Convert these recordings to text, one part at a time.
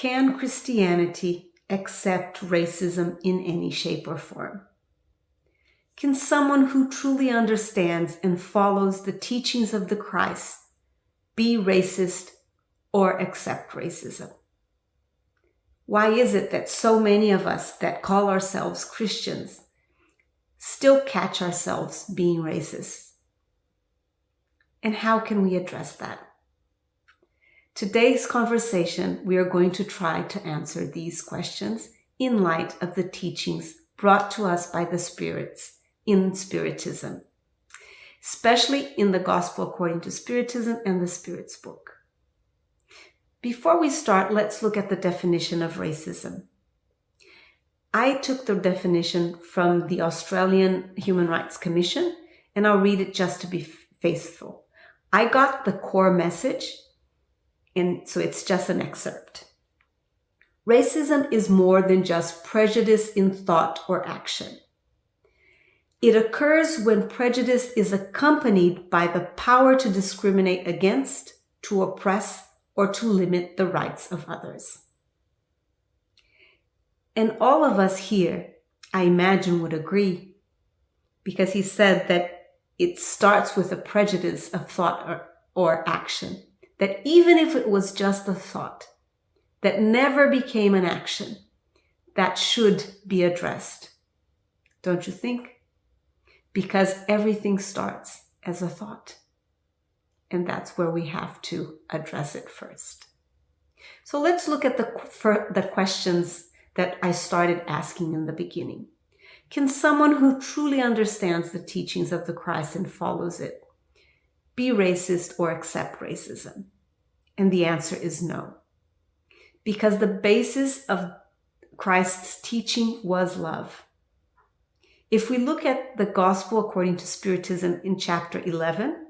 Can Christianity accept racism in any shape or form? Can someone who truly understands and follows the teachings of the Christ be racist or accept racism? Why is it that so many of us that call ourselves Christians still catch ourselves being racist? And how can we address that? Today's conversation, we are going to try to answer these questions in light of the teachings brought to us by the spirits in Spiritism, especially in the Gospel according to Spiritism and the Spirit's Book. Before we start, let's look at the definition of racism. I took the definition from the Australian Human Rights Commission, and I'll read it just to be faithful. I got the core message, and so it's just an excerpt. Racism is more than just prejudice in thought or action. It occurs when prejudice is accompanied by the power to discriminate against, to oppress, or to limit the rights of others. And all of us here, I imagine, would agree, because he said that it starts with a prejudice of thought or action, that even if it was just a thought that never became an action, that should be addressed. Don't you think? Because everything starts as a thought. And that's where we have to address it first. So let's look at the questions that I started asking in the beginning. Can someone who truly understands the teachings of the Christ and follows it be racist or accept racism? And the answer is no. Because the basis of Christ's teaching was love. If we look at the Gospel according to Spiritism in chapter 11,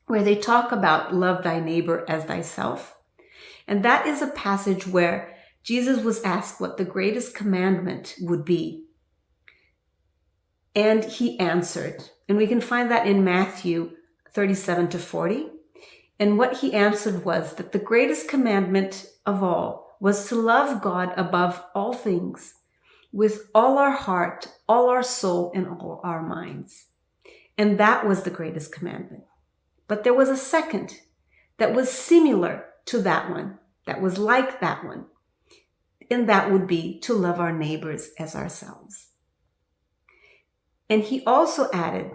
where they talk about love thy neighbor as thyself, and that is a passage where Jesus was asked what the greatest commandment would be. And he answered, and we can find that in Matthew 37-40. And what he answered was that the greatest commandment of all was to love God above all things, with all our heart, all our soul, and all our minds. And that was the greatest commandment. But there was a second that was similar to that one, that was like that one. And that would be to love our neighbors as ourselves. And he also added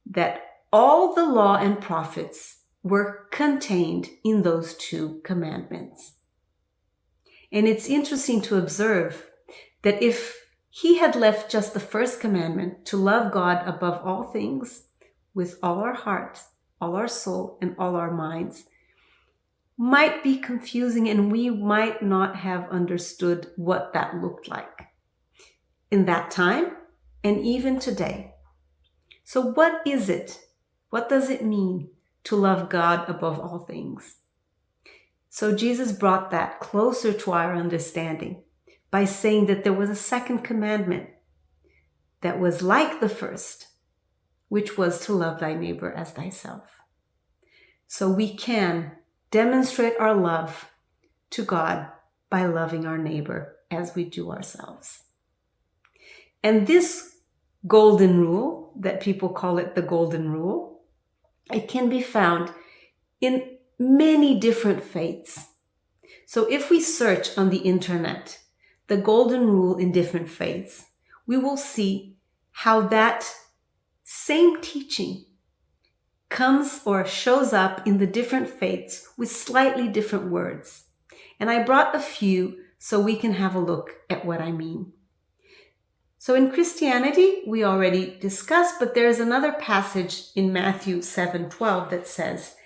that all the law and prophets were contained in those two commandments. And it's interesting to observe that if he had left just the first commandment, to love God above all things, with all our heart, all our soul, and all our minds, might be confusing, and we might not have understood what that looked like in that time and even today. So what is it? What does it mean to love God above all things? So Jesus brought that closer to our understanding by saying that there was a second commandment that was like the first, which was to love thy neighbor as thyself. So we can demonstrate our love to God by loving our neighbor as we do ourselves. And this golden rule, that people call it the golden rule, it can be found in many different faiths. So if we search on the internet, the golden rule in different faiths, we will see how that same teaching comes or shows up in the different faiths with slightly different words. And I brought a few so we can have a look at what I mean. So in Christianity, we already discussed, but there's another passage in Matthew 7:12 that says,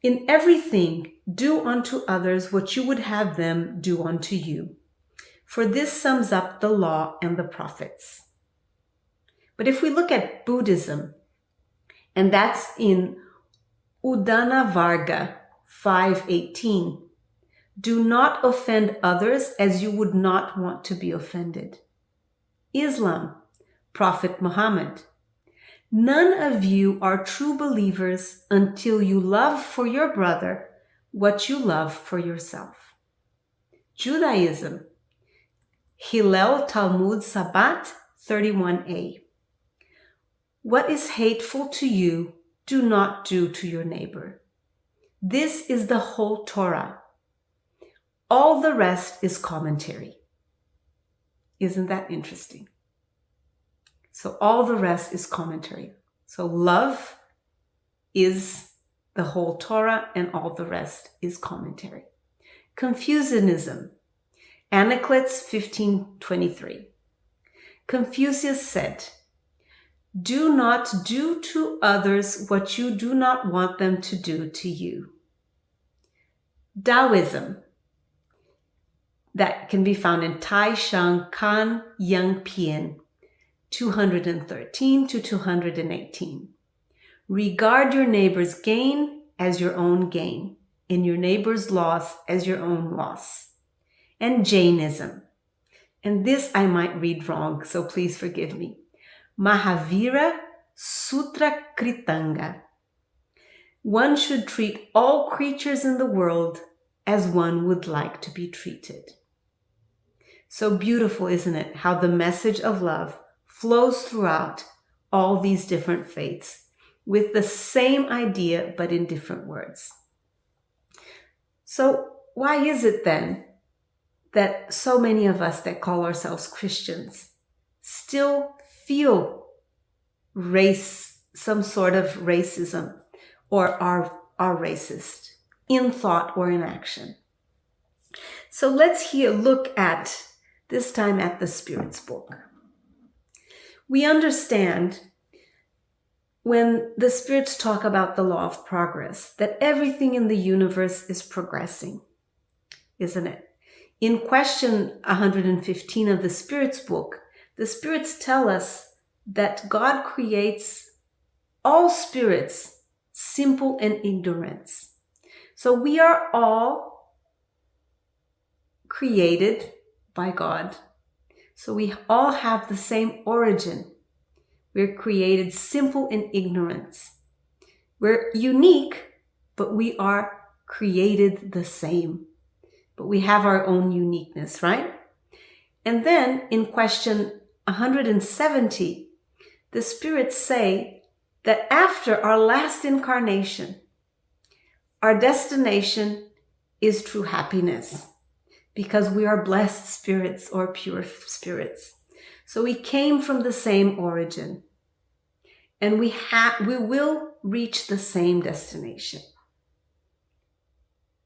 "In everything, do unto others what you would have them do unto you. For this sums up the law and the prophets." But if we look at Buddhism, and that's in Udana Varga 5:18, "Do not offend others as you would not want to be offended." Islam, Prophet Muhammad, "None of you are true believers until you love for your brother what you love for yourself." Judaism, Hillel Talmud Sabbat 31a. What is hateful to you, do not do to your neighbor. This is the whole Torah. All the rest is commentary. Isn't that interesting? So all the rest is commentary. So love is the whole Torah and all the rest is commentary. Confucianism, Anacletus 1523. Confucius said, "Do not do to others what you do not want them to do to you." Taoism, that can be found in Tai Shang Kan Yang Pian 213 to 218. Regard your neighbor's gain as your own gain, and your neighbor's loss as your own loss. And Jainism, and this I might read wrong, so please forgive me. Mahavira Sutra Kritanga. One should treat all creatures in the world as one would like to be treated. So beautiful, isn't it, how the message of love flows throughout all these different faiths with the same idea but in different words. So why is it then that so many of us that call ourselves Christians still feel some sort of racism, or are racist in thought or in action? So let's look at this time at the Spirit's book. We understand when the spirits talk about the law of progress, that everything in the universe is progressing, isn't it? In question 115 of the Spirit's book, the spirits tell us that God creates all spirits simple and ignorance. So we are all created by God. So we all have the same origin. We're created simple in ignorance. We're unique, but we are created the same. But we have our own uniqueness, right? And then in question 170, the spirits say that after our last incarnation, our destination is true happiness, because we are blessed spirits or pure spirits. So we came from the same origin, and we will reach the same destination.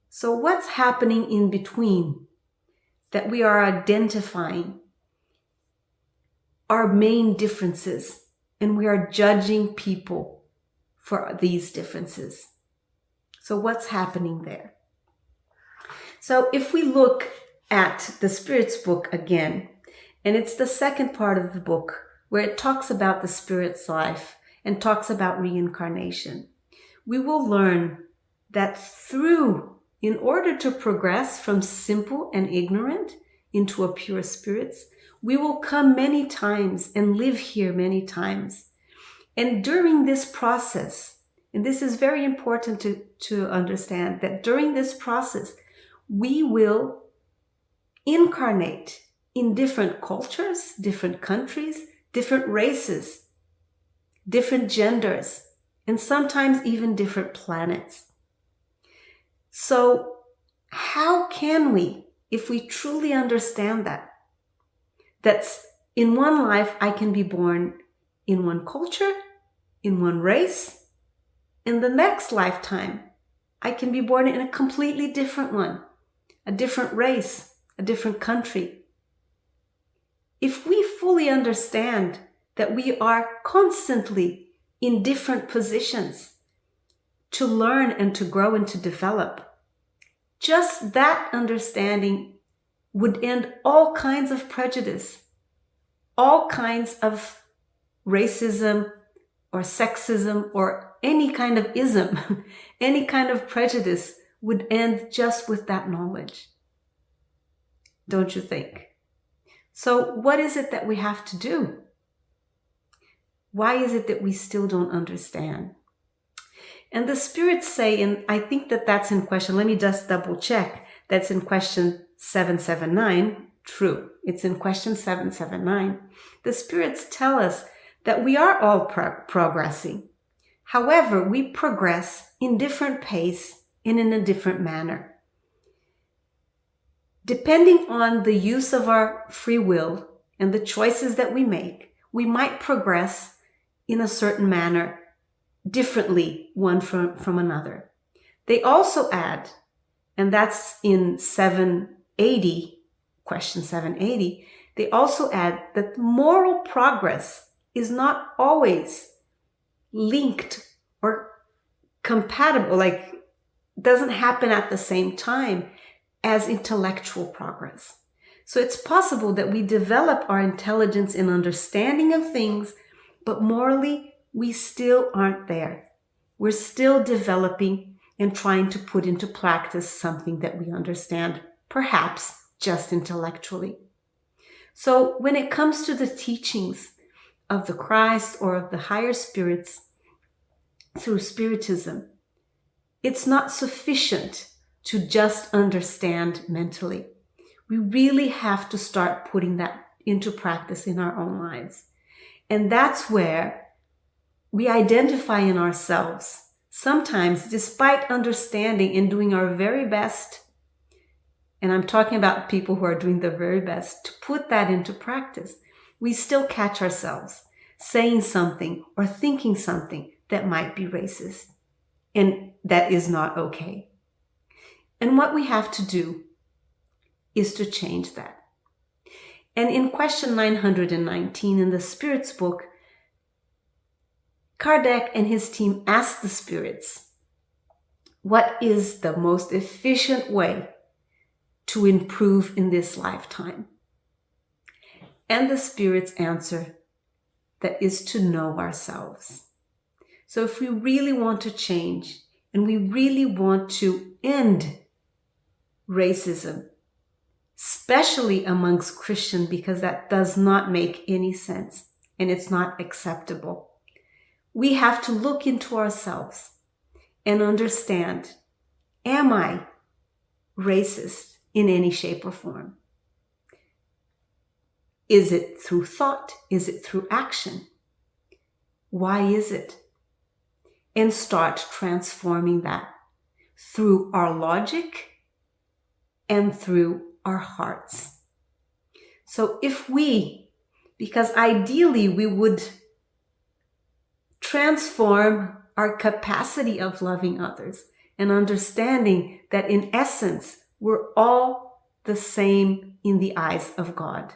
So what's happening in between that we are identifying our main differences, and we are judging people for these differences? So what's happening there? So if we look at the Spirit's book again, and it's the second part of the book where it talks about the Spirit's life and talks about reincarnation, we will learn that in order to progress from simple and ignorant into a pure spirits, we will come many times and live here many times. And during this process, and this is very important to understand, that during this process, we will incarnate in different cultures, different countries, different races, different genders, and sometimes even different planets. So how can we, if we truly understand that's in one life I can be born in one culture, in one race, in the next lifetime I can be born in a completely different one, a different race, a different country. If we fully understand that we are constantly in different positions to learn and to grow and to develop, just that understanding would end all kinds of prejudice, all kinds of racism or sexism or any kind of ism, any kind of prejudice would end just with that knowledge. Don't you think? So what is it that we have to do? Why is it that we still don't understand? And the spirits say, and I think that's in question, let me just double check, that's in question 779 true. It's in question 779. The spirits tell us that we are all progressing. However, we progress in different pace and in a different manner. Depending on the use of our free will and the choices that we make, we might progress in a certain manner differently one from another. They also add, and that's in 780, question 780, they also add that moral progress is not always linked or compatible, like doesn't happen at the same time as intellectual progress. So it's possible that we develop our intelligence and understanding of things, but morally, we still aren't there. We're still developing and trying to put into practice something that we understand, perhaps just intellectually. So when it comes to the teachings of the Christ or of the higher spirits through Spiritism, it's not sufficient to just understand mentally. We really have to start putting that into practice in our own lives. And that's where we identify in ourselves, sometimes despite understanding and doing our very best, and I'm talking about people who are doing their very best to put that into practice, we still catch ourselves saying something or thinking something that might be racist. And that is not okay. And what we have to do is to change that. And in question 919 in the Spirits book, Kardec and his team asked the spirits, what is the most efficient way to improve in this lifetime? And the spirits answer, that is to know ourselves. So if we really want to change and we really want to end racism, especially amongst Christians, because that does not make any sense and it's not acceptable, we have to look into ourselves and understand, am I racist in any shape or form? Is it through thought? Is it through action? Why is it? And start transforming that through our logic and through our hearts. So if we, because ideally we would transform our capacity of loving others and understanding that in essence, we're all the same in the eyes of God.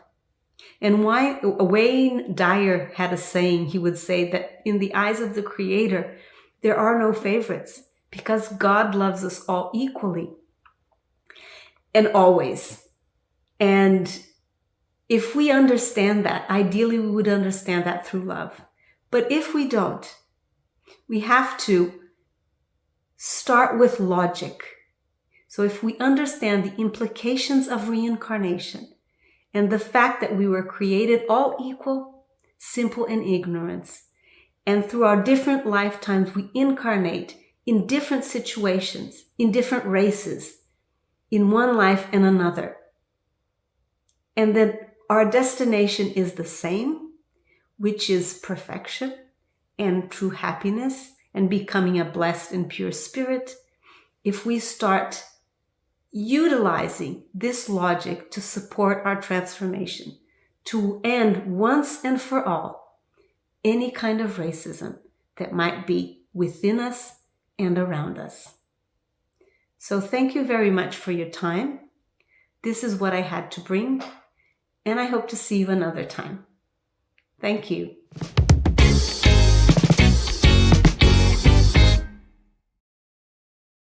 And Wayne Dyer had a saying, he would say that in the eyes of the Creator, there are no favorites because God loves us all equally and always. And if we understand that, ideally we would understand that through love. But if we don't, we have to start with logic. So if we understand the implications of reincarnation and the fact that we were created all equal, simple in ignorance, and through our different lifetimes we incarnate in different situations, in different races, in one life and another, and that our destination is the same, which is perfection and true happiness and becoming a blessed and pure spirit, if we start utilizing this logic to support our transformation, to end once and for all any kind of racism that might be within us and around us. So thank you very much for your time. This is what I had to bring, and I hope to see you another time. Thank you.